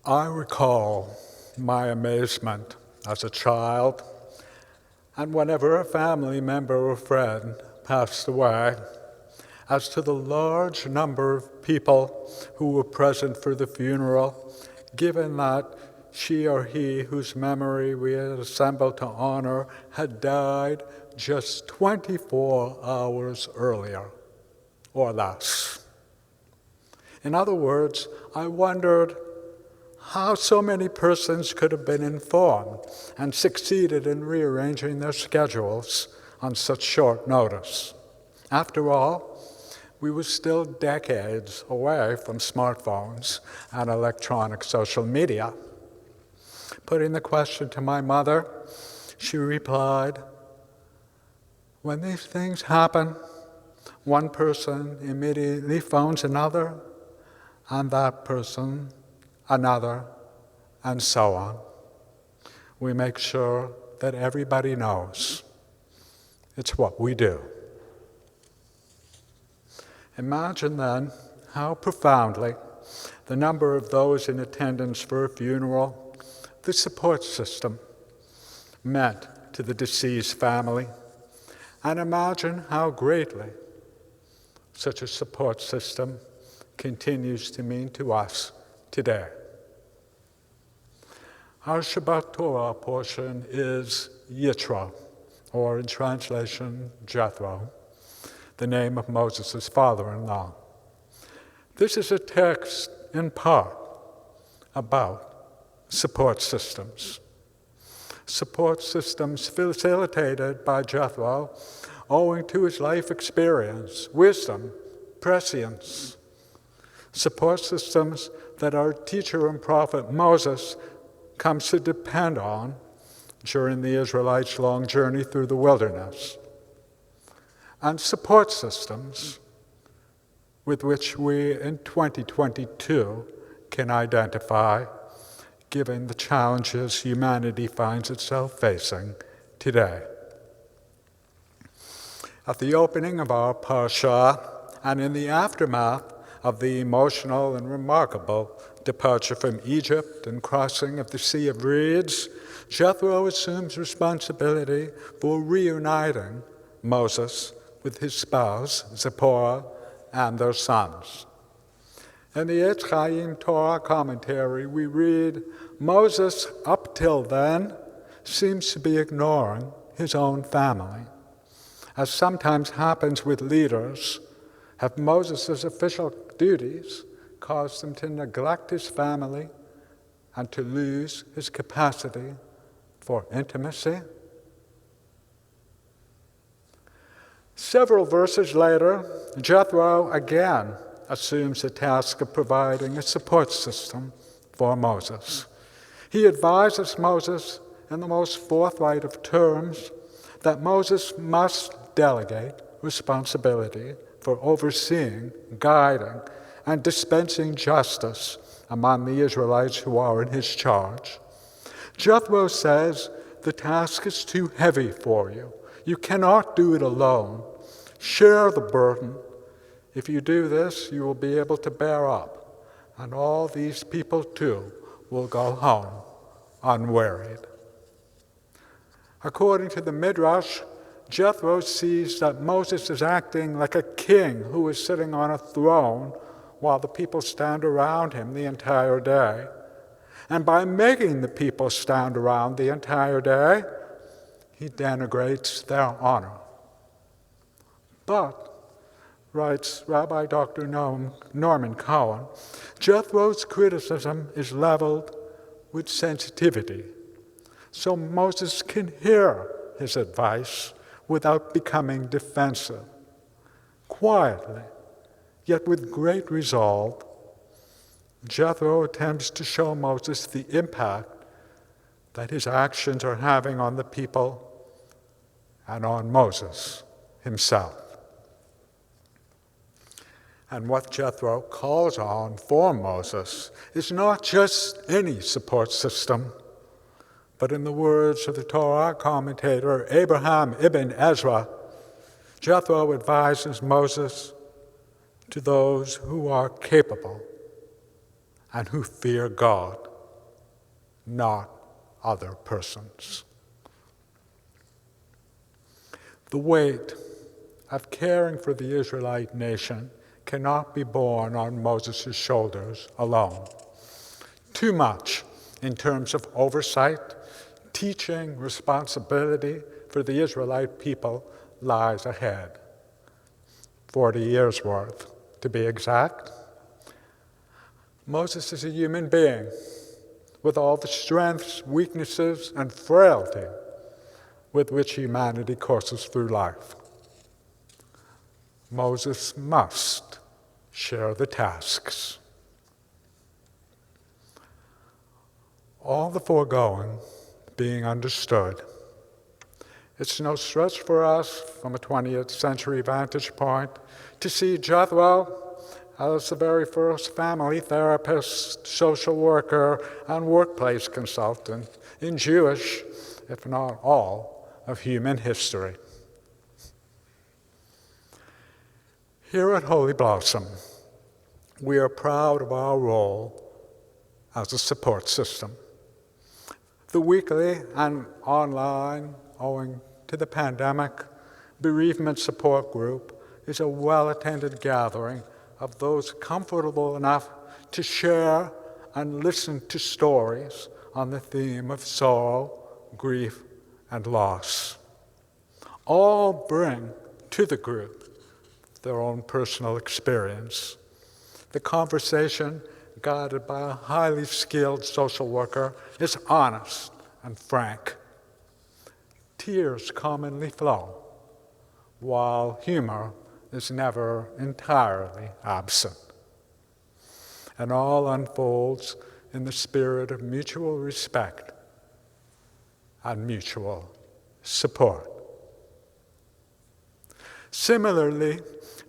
I recall my amazement as a child, and whenever a family member or friend passed away, as to the large number of people who were present for the funeral, given that she or he whose memory we had assembled to honor had died just 24 hours earlier, or less. In other words, I wondered how so many persons could have been informed and succeeded in rearranging their schedules on such short notice. After all, we were still decades away from smartphones and electronic social media. Putting the question to my mother, she replied, "When these things happen, one person immediately phones another, and that person another, and so on. We make sure that everybody knows. It's what we do." Imagine then how profoundly the number of those in attendance for a funeral, the support system, meant to the deceased family, and imagine how greatly such a support system continues to mean to us today. Our Shabbat Torah portion is Yitro, or in translation, Jethro, the name of Moses' father-in-law. This is a text, in part, about support systems. Support systems facilitated by Jethro owing to his life experience, wisdom, prescience. Support systems that our teacher and prophet Moses comes to depend on during the Israelites' long journey through the wilderness. And support systems with which we in 2022 can identify, given the challenges humanity finds itself facing today. At the opening of our parsha, and in the aftermath of the emotional and remarkable departure from Egypt and crossing of the Sea of Reeds, Jethro assumes responsibility for reuniting Moses with his spouse, Zipporah, and their sons. In the Etz Chaim Torah commentary, we read, Moses, up till then, seems to be ignoring his own family. As sometimes happens with leaders, have Moses' official duties caused him to neglect his family and to lose his capacity for intimacy? Several verses later, Jethro again assumes the task of providing a support system for Moses. He advises Moses in the most forthright of terms that Moses must delegate responsibility for overseeing, guiding, and dispensing justice among the Israelites who are in his charge. Jethro says, the task is too heavy for you. You cannot do it alone. Share the burden. If you do this, you will be able to bear up, and all these people too will go home unwearied. According to the Midrash, Jethro sees that Moses is acting like a king who is sitting on a throne while the people stand around him the entire day. And by making the people stand around the entire day, he denigrates their honor. But, writes Rabbi Dr. Norman Cohen, Jethro's criticism is leveled with sensitivity, so Moses can hear his advice without becoming defensive. Quietly, yet with great resolve, Jethro attempts to show Moses the impact that his actions are having on the people and on Moses himself. And what Jethro calls on for Moses is not just any support system, but in the words of the Torah commentator Abraham ibn Ezra, Jethro advises Moses to those who are capable and who fear God not other persons. The weight of caring for the Israelite nation cannot be borne on Moses' shoulders alone. Too much in terms of oversight, teaching, responsibility for the Israelite people lies ahead. 40 years worth, to be exact. Moses is a human being with all the strengths, weaknesses, and frailty with which humanity courses through life. Moses must share the tasks. All the foregoing being understood, it's no stretch for us from a 20th century vantage point to see Jethro as the very first family therapist, social worker, and workplace consultant in Jewish, if not all, of human history. Here at Holy Blossom, we are proud of our role as a support system. The weekly and online, owing to the pandemic, bereavement support group is a well-attended gathering of those comfortable enough to share and listen to stories on the theme of sorrow, grief, and loss. All bring to the group their own personal experience. The conversation, guided by a highly skilled social worker, is honest and frank. Tears commonly flow, while humor is never entirely absent. And all unfolds in the spirit of mutual respect and mutual support. Similarly,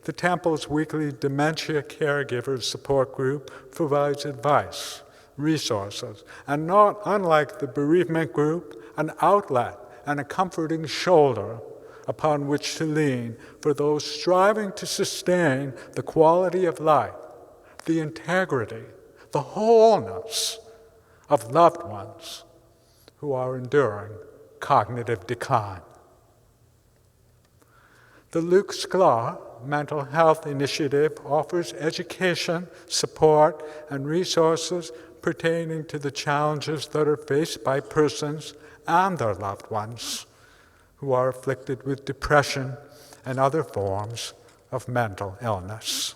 the Temple's weekly Dementia Caregivers Support Group provides advice, resources, and not unlike the bereavement group, an outlet and a comforting shoulder upon which to lean for those striving to sustain the quality of life, the integrity, the wholeness of loved ones who are enduring cognitive decline. The Luke Sklar Mental Health Initiative offers education, support, and resources pertaining to the challenges that are faced by persons and their loved ones who are afflicted with depression and other forms of mental illness.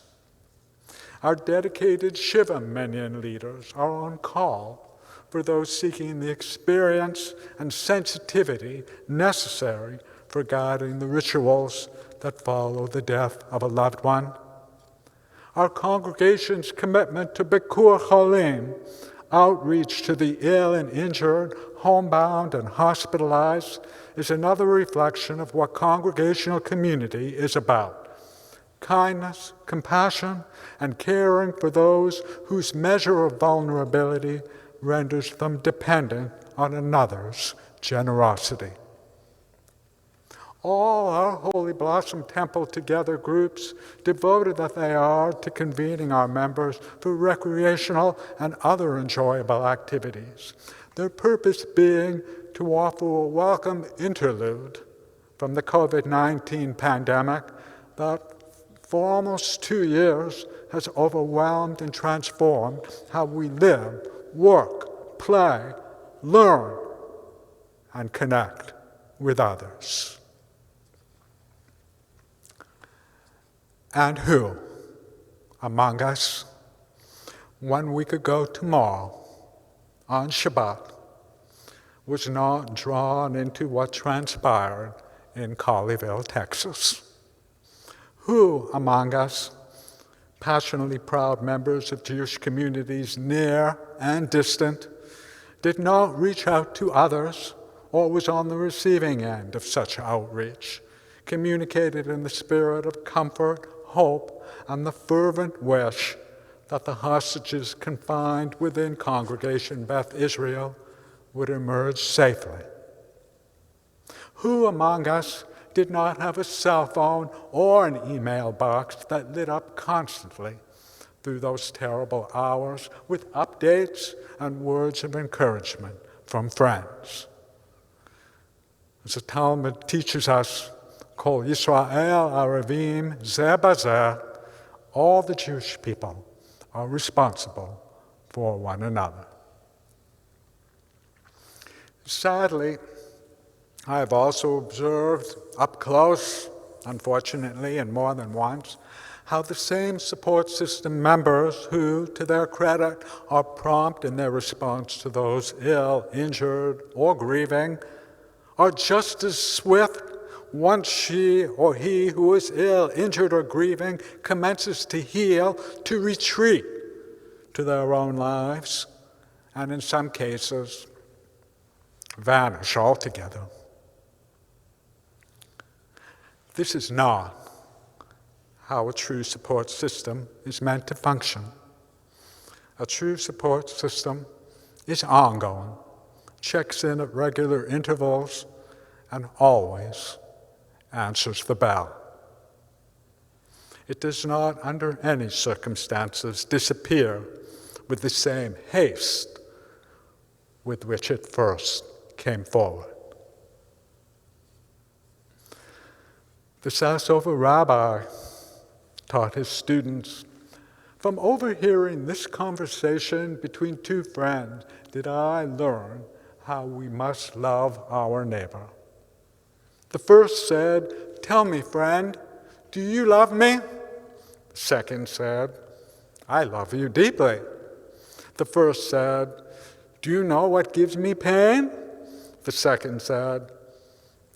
Our dedicated Shiva Minyan leaders are on call for those seeking the experience and sensitivity necessary for guiding the rituals that follow the death of a loved one. Our congregation's commitment to Bikur Cholim, outreach to the ill and injured, homebound and hospitalized, is another reflection of what congregational community is about. Kindness, compassion, and caring for those whose measure of vulnerability renders them dependent on another's generosity. All our Holy Blossom Temple Together groups, devoted that they are to convening our members for recreational and other enjoyable activities, their purpose being to offer a welcome interlude from the COVID-19 pandemic that for almost 2 years has overwhelmed and transformed how we live, work, play, learn, and connect with others. And who among us, 1 week ago tomorrow, on Shabbat, was not drawn into what transpired in Colleyville, Texas? Who among us, passionately proud members of Jewish communities near and distant, did not reach out to others or was on the receiving end of such outreach, communicated in the spirit of comfort, hope, and the fervent wish that the hostages confined within Congregation Beth Israel would emerge safely? Who among us did not have a cell phone or an email box that lit up constantly, through those terrible hours with updates and words of encouragement from friends. As the Talmud teaches us, Kol Yisrael Arevim Zeh Bazeh, all the Jewish people are responsible for one another. Sadly, I have also observed up close, unfortunately, and more than once, how the same support system members who, to their credit, are prompt in their response to those ill, injured, or grieving, are just as swift once she or he who is ill, injured, or grieving commences to heal, to retreat to their own lives, and in some cases, vanish altogether. This is not how a true support system is meant to function. A true support system is ongoing, checks in at regular intervals, and always answers the bell. It does not, under any circumstances, disappear with the same haste with which it first came forward. The Sassover rabbi taught his students, "From overhearing this conversation between two friends, did I learn how we must love our neighbor. The first said, 'Tell me, friend, do you love me?' The second said, 'I love you deeply.' The first said, 'Do you know what gives me pain?' The second said,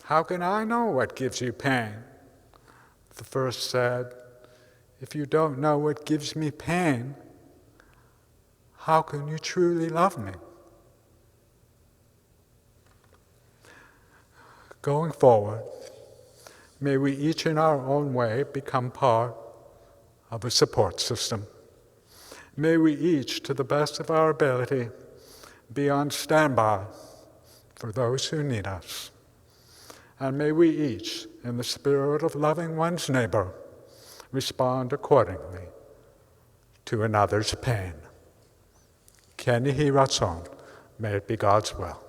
'How can I know what gives you pain?' The first said, 'If you don't know what gives me pain, how can you truly love me?' Going forward, may we each in our own way become part of a support system. May we each, to the best of our ability, be on standby for those who need us. And may we each, in the spirit of loving one's neighbor, respond accordingly to another's pain. Ken Yehi Ratzon, may it be God's will.